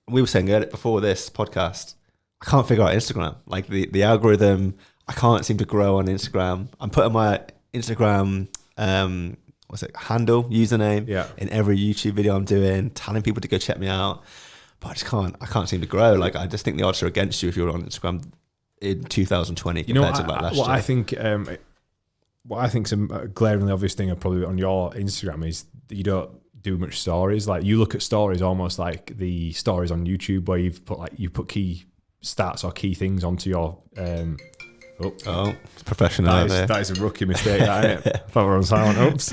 we were saying earlier before this podcast, I can't figure out Instagram. Like the algorithm, I can't seem to grow on Instagram. I'm putting my Instagram handle, username in every YouTube video I'm doing, telling people to go check me out. But I can't seem to grow. Like I just think the odds are against you if you're on Instagram in 2020 compared to like last year. What I think's a glaringly obvious thing probably on your Instagram is that you don't do much stories. Like you look at stories almost like the stories on YouTube where you put key stats or key things onto your professional. That is a rookie mistake. I thought we were on silent. Oops.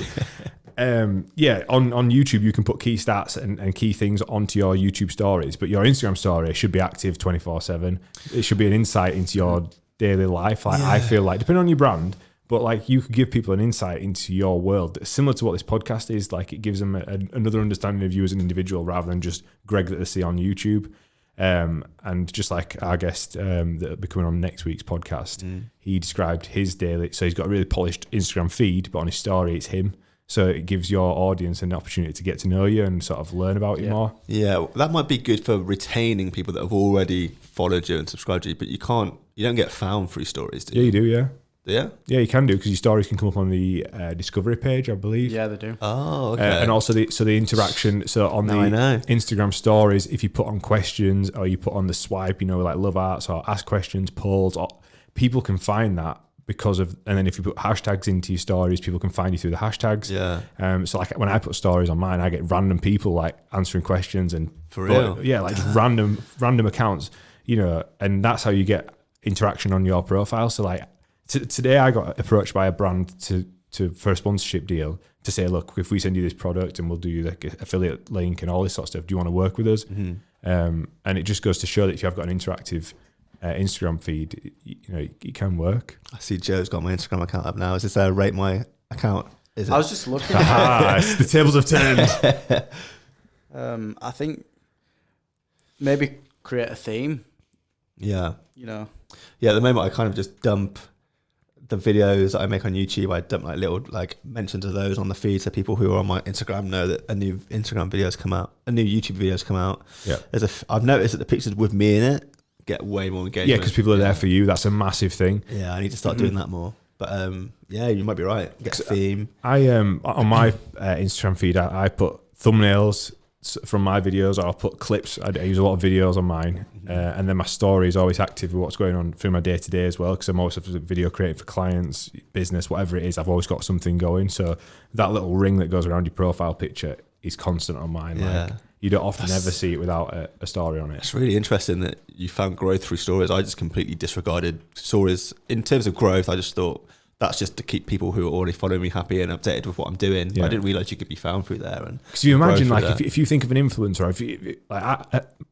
On YouTube you can put key stats and key things onto your YouTube stories, but your Instagram story should be active 24/7. It should be an insight into your daily life. Like I feel like, depending on your brand, but like you could give people an insight into your world, similar to what this podcast is. Like it gives them another understanding of you as an individual rather than just Greg that they see on YouTube. And just like our guest that'll be coming on next week's podcast, he described his daily. So he's got a really polished Instagram feed, but on his story it's him. So it gives your audience an opportunity to get to know you and sort of learn about you more. Yeah, that might be good for retaining people that have already followed you and subscribed to you, but you don't get found through stories, do you? Yeah, you do, yeah. Yeah? Yeah, you can do, because your stories can come up on the discovery page, I believe. Yeah, they do. Oh, okay. And also the interaction. So on the Instagram stories, if you put on questions or you put on the swipe, like love arts or ask questions, polls, or people can find that and then if you put hashtags into your stories, people can find you through the hashtags. Yeah. So like when I put stories on mine, I get random people like answering questions and for real. Yeah, like just random accounts, and that's how you get interaction on your profile. So like today I got approached by a brand for a sponsorship deal to say, look, if we send you this product and we'll do you like affiliate link and all this sort of stuff, do you want to work with us? Mm-hmm. And it just goes to show that if you have got an interactive Instagram feed, it can work. I see Joe's got my Instagram account up now. Is this rate my account? Is it? I was just looking. The tables have turned. I think maybe create a theme. Yeah. Yeah, at the moment I kind of just dump the videos that I make on YouTube. I dump like little mentions of those on the feed, so people who are on my Instagram know that a new YouTube videos come out. Yeah. I've noticed that the pictures with me in it get way more engagement. Yeah, because people are there for you. That's a massive thing. Yeah, I need to start doing that more. But you might be right. Get a theme. I on my Instagram feed, I put thumbnails from my videos, or I'll put clips. I use a lot of videos on mine, and then my story is always active with what's going on through my day to day as well, because I'm always video creating for clients, business, whatever it is. I've always got something going. So that little ring that goes around your profile picture is constant on mine. Yeah. Like you don't often ever see it without a story on it. It's really interesting that you found growth through stories. I just completely disregarded stories in terms of growth. I just thought that's just to keep people who are already following me happy and updated with what I'm doing. Yeah. I didn't realize you could be found through there. Because you imagine, like, if you think of an influencer,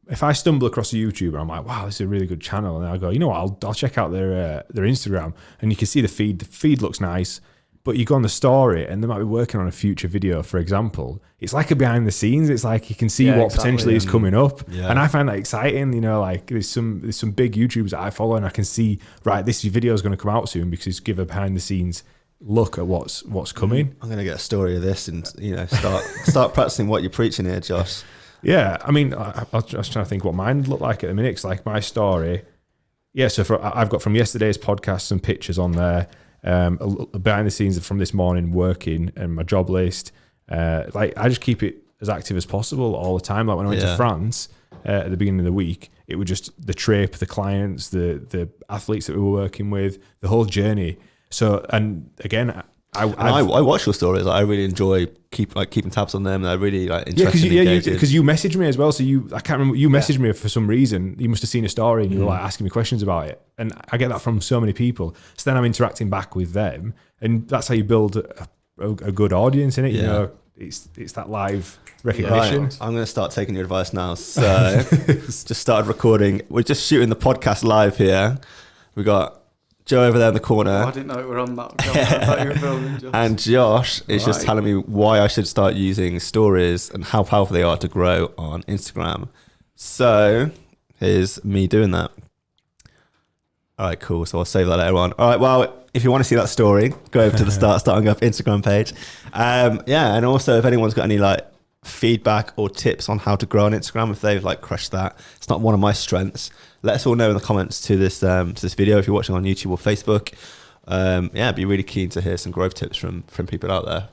if I stumble across a YouTuber, I'm like, wow, this is a really good channel, and I go, you know what, I'll check out their Instagram, and you can see the feed. The feed looks nice, but you go on the story, and they might be working on a future video, for example. It's like a behind the scenes. It's like you can see what potentially is coming up, and I find that exciting. Like there's some big YouTubers that I follow, and I can see, right, this video is going to come out soon because it's give a behind the scenes look at what's coming. I'm going to get a story of this and start practicing what you're preaching here, Josh. Yeah, I mean, I was just trying to think what mine looked like at the minute. It's like my story. Yeah, so I've got from yesterday's podcast some pictures on there. Behind the scenes from this morning working and my job list. I just keep it as active as possible all the time. Like when I went to France at the beginning of the week, it was just the trip, the clients, the athletes that we were working with, the whole journey. So, and again, I watch your stories. I really enjoy keeping tabs on them. And I really interested. Because you messaged me as well. So I can't remember. You messaged me for some reason. You must have seen a story and you were asking me questions about it. And I get that from so many people. So then I'm interacting back with them, and that's how you build a good audience in it. Yeah. It's that live recognition. Right. I'm going to start taking your advice now. So just started recording. We're just shooting the podcast live here. We got Joe over there in the corner. I didn't know we were on that. I thought you were filming, Josh. And Josh is just telling me why I should start using stories and how powerful they are to grow on Instagram. So here's me doing that. All right, cool. So I'll save that later on. All right, well, if you want to see that story, go over to the Starting Up Instagram page. And also if anyone's got any feedback or tips on how to grow on Instagram if they've like crushed that. It's not one of my strengths. Let us all know in the comments to this video if you're watching on YouTube or Facebook. Yeah, I'd be really keen to hear some growth tips from people out there.